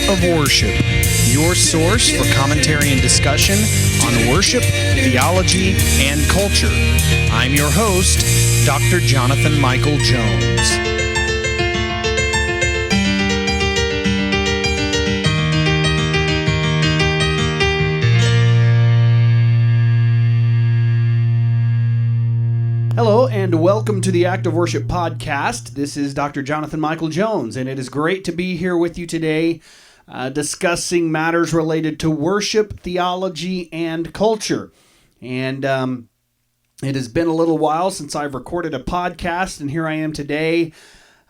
of Worship, your source for commentary and discussion on worship, theology, and culture. I'm your host, Dr. Jonathan Michael Jones. Hello and welcome to the Act of Worship podcast. This is Dr. Jonathan Michael Jones, and it is great to be here with you today discussing matters related to worship, theology, and culture. And it has been a little while since I've recorded a podcast, and here I am today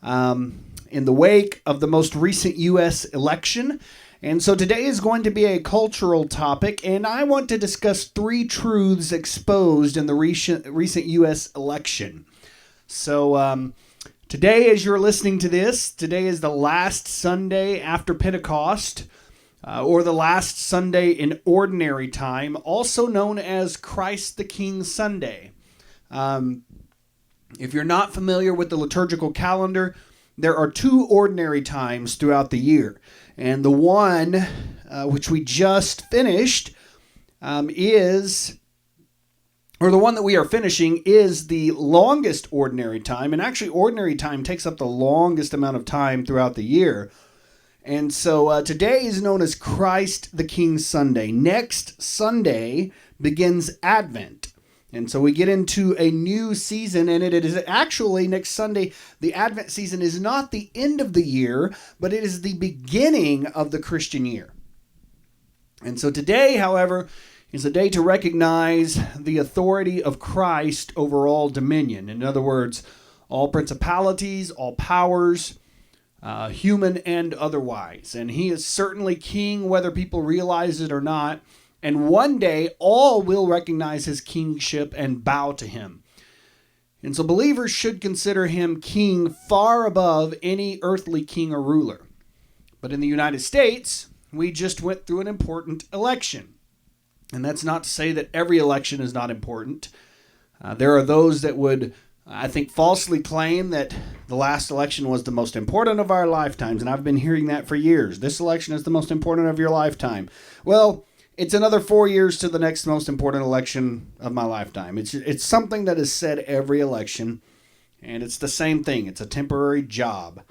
in the wake of the most recent U.S. election. And so today is going to be a cultural topic, and I want to discuss three truths exposed in the recent U.S. election. So today, as you're listening to this, today is the last Sunday after Pentecost, or the last Sunday in Ordinary Time, also known as Christ the King Sunday. If you're not familiar with the liturgical calendar, there are two ordinary times throughout the year. And the one which we just finished the one that we are finishing is the longest ordinary time. And actually, ordinary time takes up the longest amount of time throughout the year. And so today is known as Christ the King Sunday. Next Sunday begins Advent. And so we get into a new season, and it is actually next Sunday. The Advent season is not the end of the year, but it is the beginning of the Christian year. And so today, however, is a day to recognize the authority of Christ over all dominion. In other words, all principalities, all powers, human and otherwise. And he is certainly king, whether people realize it or not. And one day, all will recognize his kingship and bow to him. And so believers should consider him king far above any earthly king or ruler. But in the United States, we just went through an important election. And that's not to say that every election is not important. There are those that would, I think, falsely claim that the last election was the most important of our lifetimes. And I've been hearing that for years. This election is the most important of your lifetime. Well, it's another 4 years to the next most important election of my lifetime. It's something that is said every election, and it's the same thing. It's a temporary job.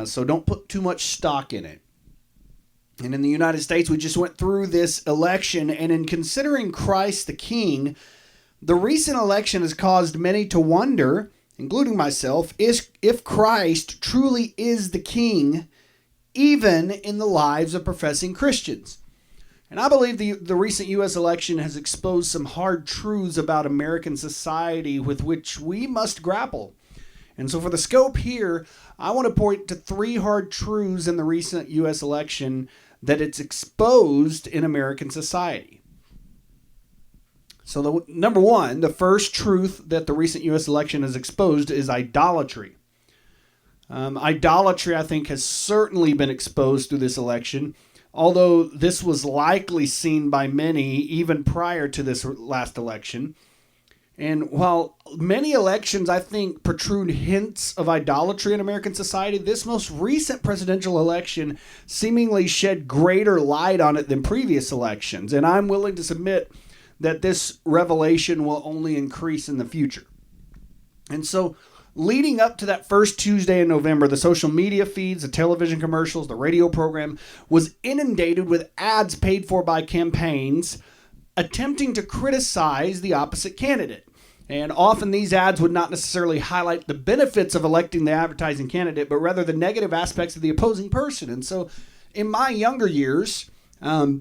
So don't put too much stock in it. And in the United States, we just went through this election, and in considering Christ the King, the recent election has caused many to wonder, including myself, if Christ truly is the King, even in the lives of professing Christians. And I believe the recent U.S. election has exposed some hard truths about American society with which we must grapple. And so for the scope here, I want to point to three hard truths in the recent U.S. election that it's exposed in American society. So number one, the first truth that the recent U.S. election has exposed is idolatry. Idolatry, I think, has certainly been exposed through this election, although this was likely seen by many even prior to this last election. And while many elections, I think, protrude hints of idolatry in American society, this most recent presidential election seemingly shed greater light on it than previous elections. And I'm willing to submit that this revelation will only increase in the future. And so, leading up to that first Tuesday in November, the social media feeds, the television commercials, the radio program was inundated with ads paid for by campaigns attempting to criticize the opposite candidate. And often these ads would not necessarily highlight the benefits of electing the advertising candidate, but rather the negative aspects of the opposing person. And so in my younger years, the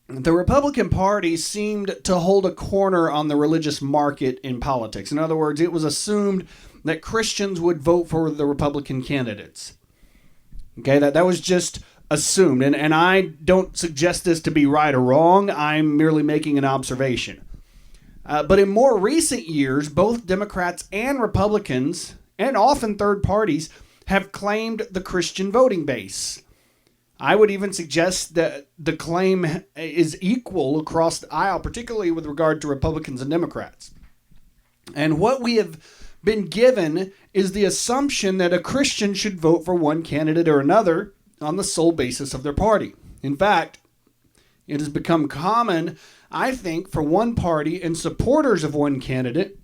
Republican Party seemed to hold a corner on the religious market in politics. In other words, it was assumed that Christians would vote for the Republican candidates. Okay, that was just assumed. And I don't suggest this to be right or wrong. I'm merely making an observation. But in more recent years, both Democrats and Republicans, and often third parties, have claimed the Christian voting base. I would even suggest that the claim is equal across the aisle, particularly with regard to Republicans and Democrats. And what we have been given is the assumption that a Christian should vote for one candidate or another on the sole basis of their party. In fact, it has become common, I think, for one party and supporters of one candidate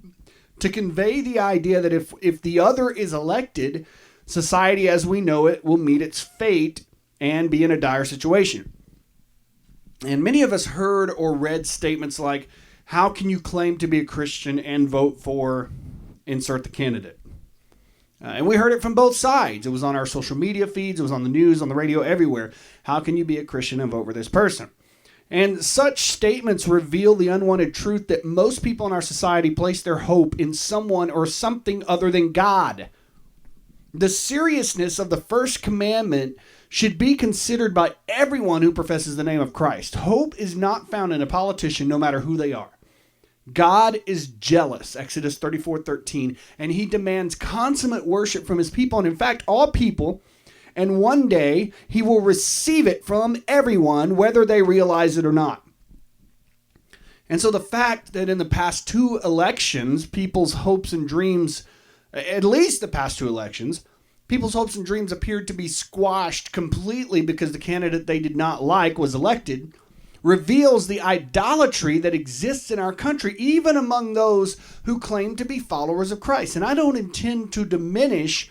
to convey the idea that if the other is elected, society as we know it will meet its fate and be in a dire situation. And many of us heard or read statements like, how can you claim to be a Christian and vote for insert the candidate? And we heard it from both sides. It was on our social media feeds, it was on the news, on the radio, everywhere. How can you be a Christian and vote for this person? And such statements reveal the unwanted truth that most people in our society place their hope in someone or something other than God. The seriousness of the first commandment should be considered by everyone who professes the name of Christ. Hope is not found in a politician, no matter who they are. God is jealous, Exodus 34:13, and he demands consummate worship from his people, and in fact, all people, and one day he will receive it from everyone, whether they realize it or not. And so the fact that in the past two elections, people's hopes and dreams, at least the past two elections, people's hopes and dreams appeared to be squashed completely because the candidate they did not like was elected, reveals the idolatry that exists in our country, even among those who claim to be followers of Christ. And I don't intend to diminish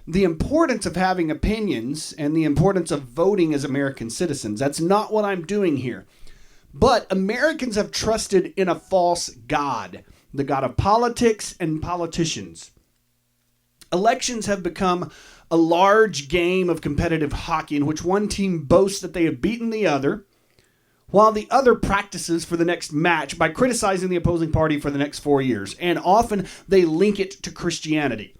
the importance of having opinions and the importance of voting as American citizens. That's not what I'm doing here. But Americans have trusted in a false god, the god of politics and politicians. Elections have become a large game of competitive hockey in which one team boasts that they have beaten the other, while the other practices for the next match by criticizing the opposing party for the next 4 years. And often they link it to Christianity.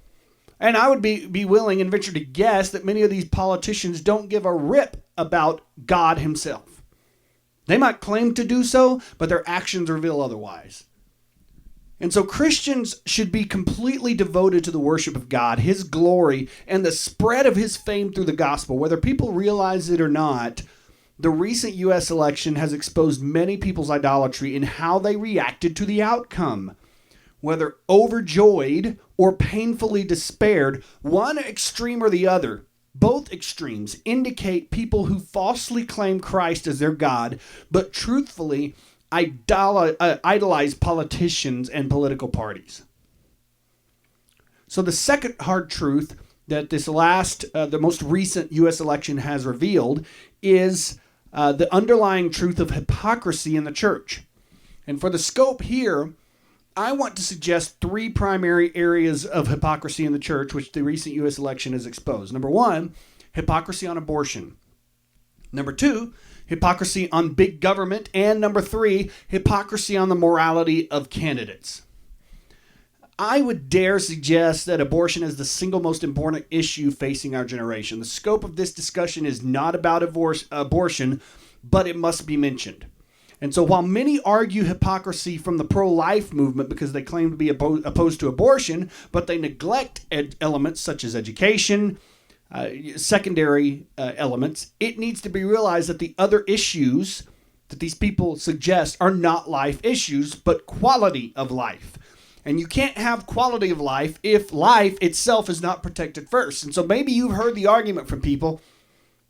And I would be willing and venture to guess that many of these politicians don't give a rip about God himself. They might claim to do so, but their actions reveal otherwise. And so Christians should be completely devoted to the worship of God, his glory, and the spread of his fame through the gospel. Whether people realize it or not, the recent U.S. election has exposed many people's idolatry in how they reacted to the outcome. Whether overjoyed or painfully despaired, one extreme or the other, both extremes indicate people who falsely claim Christ as their God, but truthfully idolize politicians and political parties. So the second hard truth that the most recent U.S. election has revealed is the underlying truth of hypocrisy in the church. And for the scope here, I want to suggest three primary areas of hypocrisy in the church, which the recent U.S. election has exposed. Number one, hypocrisy on abortion. Number two, hypocrisy on big government. And number three, hypocrisy on the morality of candidates. I would dare suggest that abortion is the single most important issue facing our generation. The scope of this discussion is not about abortion, but it must be mentioned. And so while many argue hypocrisy from the pro-life movement because they claim to be opposed to abortion, but they neglect elements such as education, secondary elements, it needs to be realized that the other issues that these people suggest are not life issues, but quality of life. And you can't have quality of life if life itself is not protected first. And so maybe you've heard the argument from people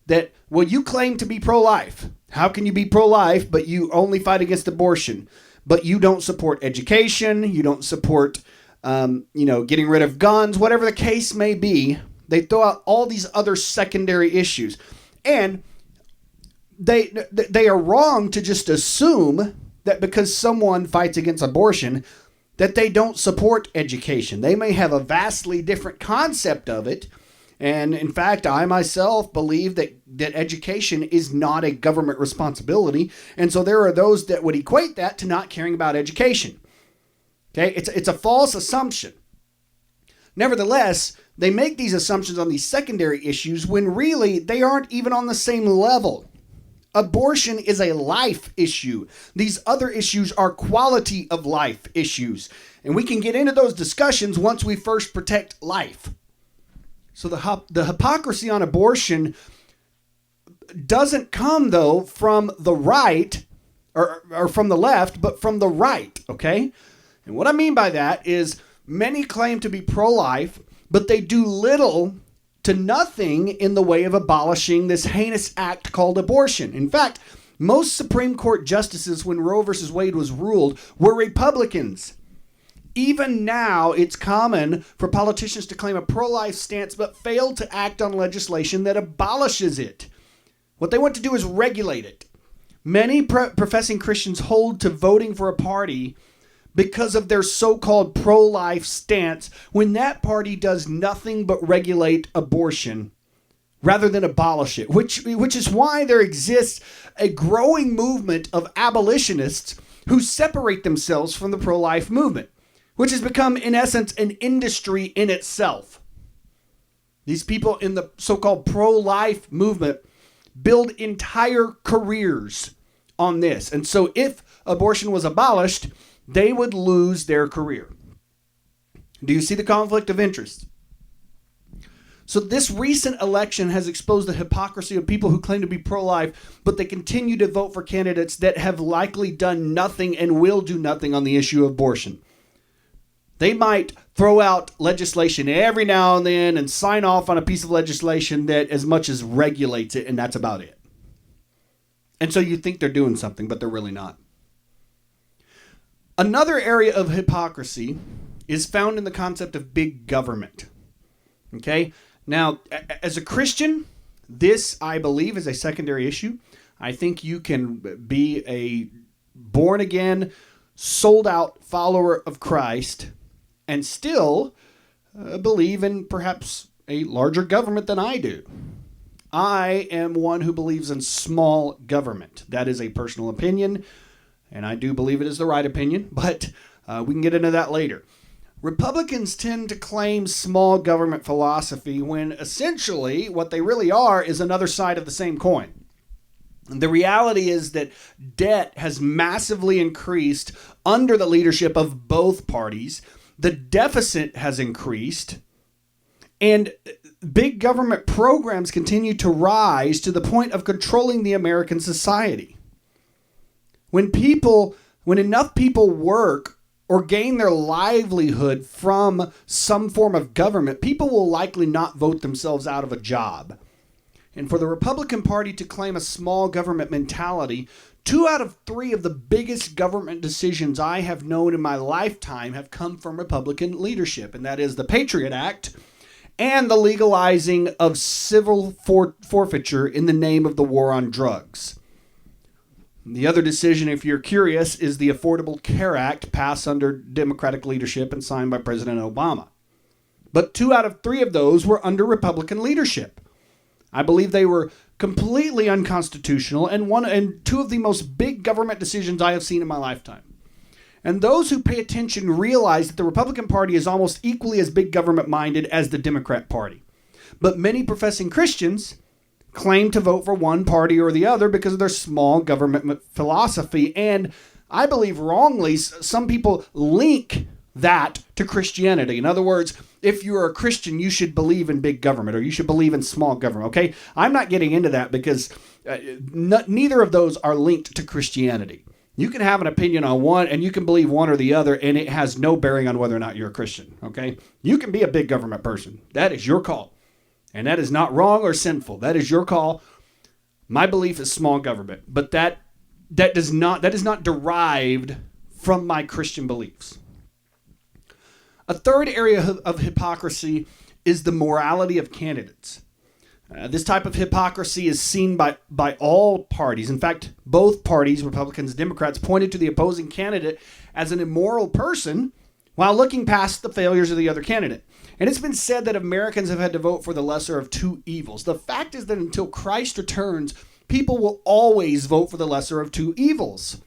that, well, you claim to be pro-life. How can you be pro-life, but you only fight against abortion? But you don't support education, you don't support, getting rid of guns, whatever the case may be. They throw out all these other secondary issues. And they are wrong to just assume that because someone fights against abortion, that they don't support education. They may have a vastly different concept of it. And in fact, I myself believe that education is not a government responsibility. And so there are those that would equate that to not caring about education. Okay, it's a false assumption. Nevertheless, they make these assumptions on these secondary issues when really they aren't even on the same level. Abortion is a life issue. These other issues are quality of life issues. And we can get into those discussions once we first protect life. So the hypocrisy on abortion doesn't come, though, from the right or from the left, but from the right, okay? And what I mean by that is many claim to be pro-life, but they do little to nothing in the way of abolishing this heinous act called abortion. In fact, most Supreme Court justices, when Roe v. Wade was ruled, were Republicans. Even now, it's common for politicians to claim a pro-life stance but fail to act on legislation that abolishes it. What they want to do is regulate it. Many professing Christians hold to voting for a party because of their so-called pro-life stance when that party does nothing but regulate abortion rather than abolish it, which is why there exists a growing movement of abolitionists who separate themselves from the pro-life movement, which has become, in essence, an industry in itself. These people in the so-called pro-life movement build entire careers on this. And so if abortion was abolished, they would lose their career. Do you see the conflict of interest? So this recent election has exposed the hypocrisy of people who claim to be pro-life, but they continue to vote for candidates that have likely done nothing and will do nothing on the issue of abortion. They might throw out legislation every now and then and sign off on a piece of legislation that as much as regulates it, and that's about it. And so you think they're doing something, but they're really not. Another area of hypocrisy is found in the concept of big government. Okay? Now, as a Christian, this, I believe, is a secondary issue. I think you can be a born-again, sold-out follower of Christ and still believe in perhaps a larger government than I do. I am one who believes in small government. That is a personal opinion, and I do believe it is the right opinion, but we can get into that later. Republicans tend to claim small government philosophy when essentially what they really are is another side of the same coin. The reality is that debt has massively increased under the leadership of both parties. The deficit has increased, and big government programs continue to rise to the point of controlling the American society. When enough people work or gain their livelihood from some form of government, people will likely not vote themselves out of a job. And for the Republican Party to claim a small government mentality, 2 out of 3 of the biggest government decisions I have known in my lifetime have come from Republican leadership, and that is the Patriot Act and the legalizing of civil forfeiture in the name of the war on drugs. The other decision, if you're curious, is the Affordable Care Act passed under Democratic leadership and signed by President Obama. But 2 out of 3 of those were under Republican leadership. I believe they were completely unconstitutional and 2 of the most big government decisions I have seen in my lifetime. And those who pay attention realize that the Republican Party is almost equally as big government-minded as the Democrat Party. But many professing Christians claim to vote for one party or the other because of their small government philosophy. And I believe wrongly, some people link that to Christianity. In other words, if you're a Christian, you should believe in big government or you should believe in small government. Okay, I'm not getting into that because neither of those are linked to Christianity. You can have an opinion on one and you can believe one or the other, and it has no bearing on whether or not you're a Christian. Okay, you can be a big government person. That is your call. And that is not wrong or sinful. That is your call. My belief is small government, but that is not derived from my Christian beliefs. A third area of hypocrisy is the morality of candidates. This type of hypocrisy is seen by all parties. In fact, both parties, Republicans and Democrats, pointed to the opposing candidate as an immoral person while looking past the failures of the other candidate. And it's been said that Americans have had to vote for the lesser of 2 evils. The fact is that until Christ returns, people will always vote for the lesser of 2 evils.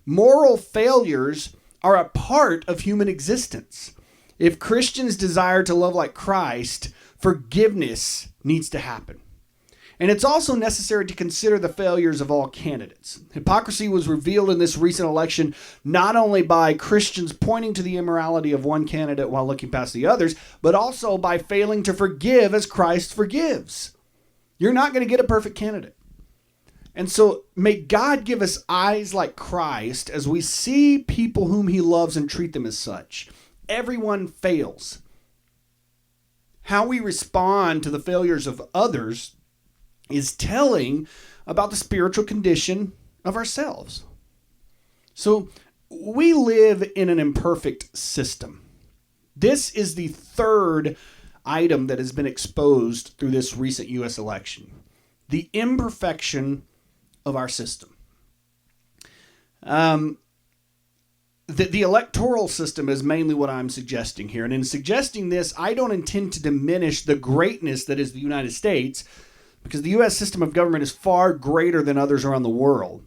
Moral failures are a part of human existence. If Christians desire to love like Christ, forgiveness needs to happen. And it's also necessary to consider the failures of all candidates. Hypocrisy was revealed in this recent election not only by Christians pointing to the immorality of one candidate while looking past the others, but also by failing to forgive as Christ forgives. You're not going to get a perfect candidate. And so may God give us eyes like Christ as we see people whom he loves and treat them as such. Everyone fails. How we respond to the failures of others is telling about the spiritual condition of ourselves. So we live in an imperfect system. This is the third item that has been exposed through this recent U.S. election. The imperfection of our system. The electoral system is mainly what I'm suggesting here. And in suggesting this, I don't intend to diminish the greatness that is the United States, because the U.S. system of government is far greater than others around the world.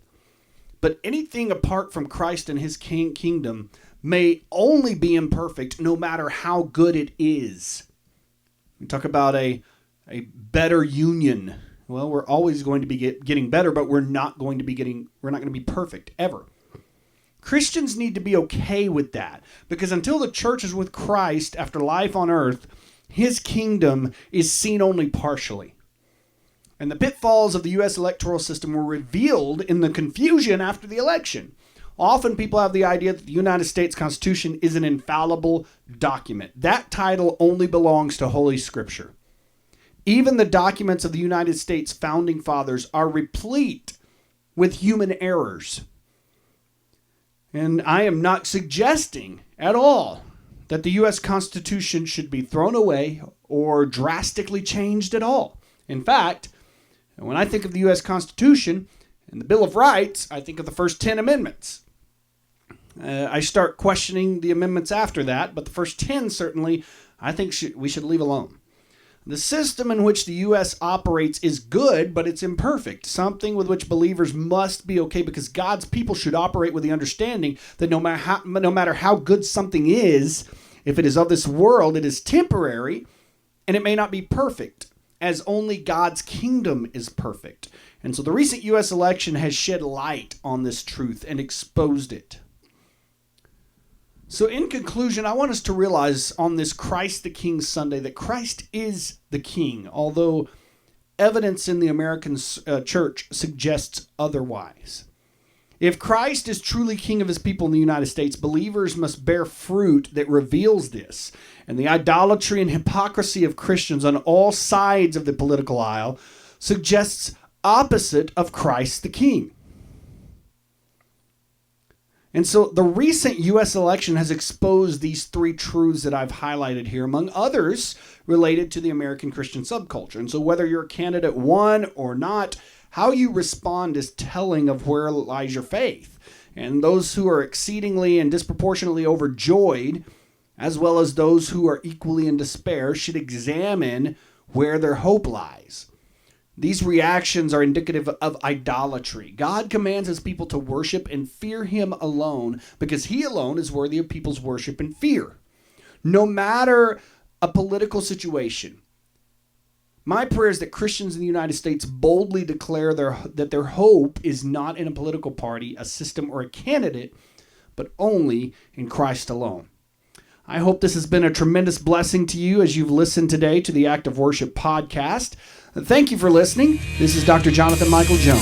But anything apart from Christ and his kingdom may only be imperfect, no matter how good it is. We talk about a better union. Well, we're always going to be getting better, but we're not going to be perfect ever. Christians need to be okay with that, because until the church is with Christ after life on earth, his kingdom is seen only partially. And the pitfalls of the U.S. electoral system were revealed in the confusion after the election. Often people have the idea that the United States Constitution is an infallible document. That title only belongs to Holy Scripture. Even the documents of the United States founding fathers are replete with human errors. And I am not suggesting at all that the U.S. Constitution should be thrown away or drastically changed at all. In fact, when I think of the U.S. Constitution and the Bill of Rights, I think of the first 10 amendments. I start questioning the amendments after that, but the first 10 certainly I think we should leave alone. The system in which the U.S. operates is good, but it's imperfect, something with which believers must be okay, because God's people should operate with the understanding that no matter how good something is, if it is of this world, it is temporary, and it may not be perfect, as only God's kingdom is perfect. And so the recent U.S. election has shed light on this truth and exposed it. So in conclusion, I want us to realize on this Christ the King Sunday that Christ is the King, although evidence in the American church suggests otherwise. If Christ is truly King of his people in the United States, believers must bear fruit that reveals this. And the idolatry and hypocrisy of Christians on all sides of the political aisle suggests opposite of Christ the King. And so the recent U.S. election has exposed these three truths that I've highlighted here, among others related to the American Christian subculture. And so whether you're a candidate won or not, how you respond is telling of where lies your faith. And those who are exceedingly and disproportionately overjoyed, as well as those who are equally in despair, should examine where their hope lies. These reactions are indicative of idolatry. God commands his people to worship and fear him alone, because he alone is worthy of people's worship and fear. No matter a political situation, my prayer is that Christians in the United States boldly declare that their hope is not in a political party, a system, or a candidate, but only in Christ alone. I hope this has been a tremendous blessing to you as you've listened today to the Act of Worship podcast. Thank you for listening. This is Dr. Jonathan Michael Jones.